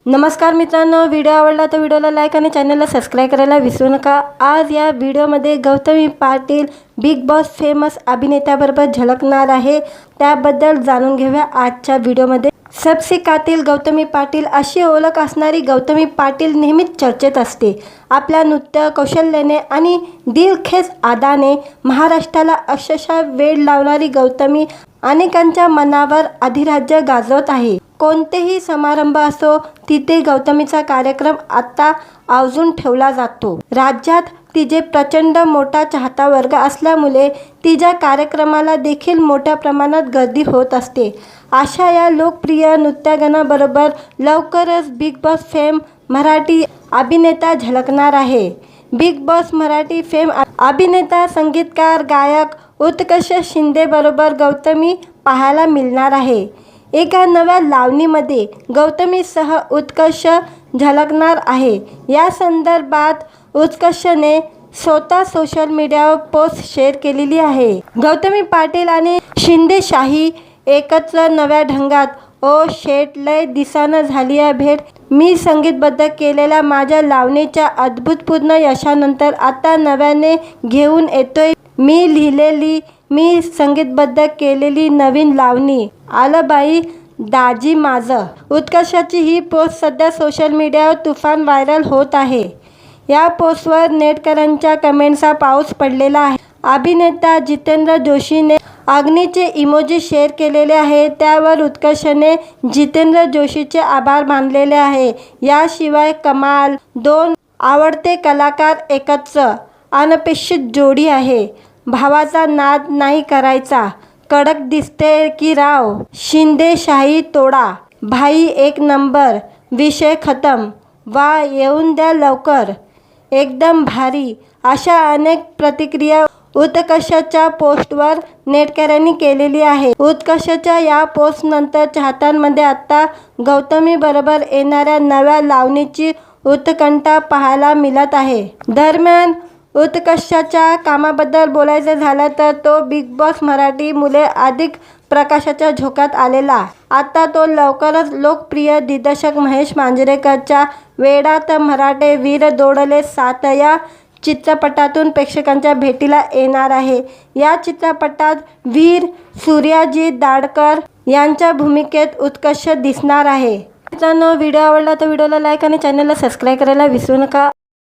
नमस्कार मित्रांनो, व्हिडिओ आवडला तर व्हिडिओला लाईक आणि चॅनलला सबस्क्राईब करायला विसरू नका। आज या व्हिडिओमध्ये Gautami Patil big boss famous अभिनेत्याबरोबर झलकणार आहे, त्याबद्दल जाणून घेऊया आजच्या व्हिडिओमध्ये। सबसे कातिल गौतमी पाटील अशी ओळख असणारी गौतमी पाटील नेहमीच चर्चेत असते। आपल्या नृत्य कौशल्याने आणि दिलखेच अदाने महाराष्ट्राला अक्षरशः वेड लावणारी गौतमी अनेकांच्या मनावर अधिराज्य गाजवत आहे। कोणतेही समारंभ असो तिथे गौतमीचा कार्यक्रम आता आवर्जून ठेवला जातो। राज्यात तिचे प्रचंड मोठा चाहता वर्ग असल्यामुळे तिच्या कार्यक्रमाला देखील मोठ्या प्रमाणात गर्दी होत असते। अशा या लोकप्रिय नृत्यांगनाबरोबर लवकरच बिग बॉस फेम मराठी अभिनेता झलकणार आहे। बिग बॉस मराठी फेम अभिनेता संगीतकार गायक उत्कर्ष शिंदे बरोबर गौतमी पाहायला मिळणार आहे। एका नव्या लावणीमध्ये गौतमीसह उत्कर्ष झलकणार आहे। या संदर्भात उत्कर्षने स्वतः सोशल मीडियावर पोस्ट शेअर केलेली आहे। गौतमी पाटील आणि शिंदेशाही एकत्र नव्या ढंगात ओ शेट लय दिसानं झाली आहे भेट। मी संगीतबद्ध केलेल्या माझ्या लावणीच्या अद्भुतपूर्ण यशानंतर आता नव्याने घेऊन येतोय मी लिहिलेली मी संगीतबद्ध केलेली नवीन लावणी आलं बाई दाजी माझं। उत्कर्षाची ही पोस्ट सध्या सोशल मीडियावर तुफान व्हायरल होत आहे। या पोस्टवर नेटकऱ्यांच्या कमेंट्सचा पाऊस पडलेला आहे। अभिनेता जितेंद्र जोशीने अग्नीचे इमोजी शेअर केलेले आहे, त्यावर उत्कर्षने जितेंद्र जोशीचे आभार मानलेले आहे। याशिवाय कमाल, दोन आवडते कलाकार एकत्र, अनपेक्षित जोडी आहे, भावाचा नाद नाही करायचा, कडक दिसते की राव, शिंदेशाही तोडा, भाई एक नंबर, विषय खतम, वा येऊन द्या लवकर, एकदम भारी, अशा अनेक प्रतिक्रिया उत्कर्षाच्या पोस्टवर नेटकऱ्यांनी केलेली आहे। उत्कर्षाच्या या पोस्टनंतर चाहत्यांमध्ये आता गौतमी बरोबर येणाऱ्या नव्या लावणीची उत्कंठा पाहायला मिळत आहे। दरम्यान उत्कर्षाच्या कामाबद्दल बोलायचं झालं तर तो बिग बॉस मराठी मुळे अधिक प्रकाशाच्या झोकात आलेला। आता तो लवकरच लोकप्रिय दिग्दर्शक महेश मांजरेकरच्या वेडात मराठे वीर दौडले 7 या चित्रपटातून प्रेक्षकांच्या भेटीला येणार आहे। या चित्रपटात वीर सूर्यजित दाडकर यांच्या भूमिकेत उत्कर्ष दिसणार आहे। मित्रांनो, व्हिडिओ आवडला तर व्हिडिओला लाईक आणि चॅनलला सबस्क्राईब करायला विसरू नका।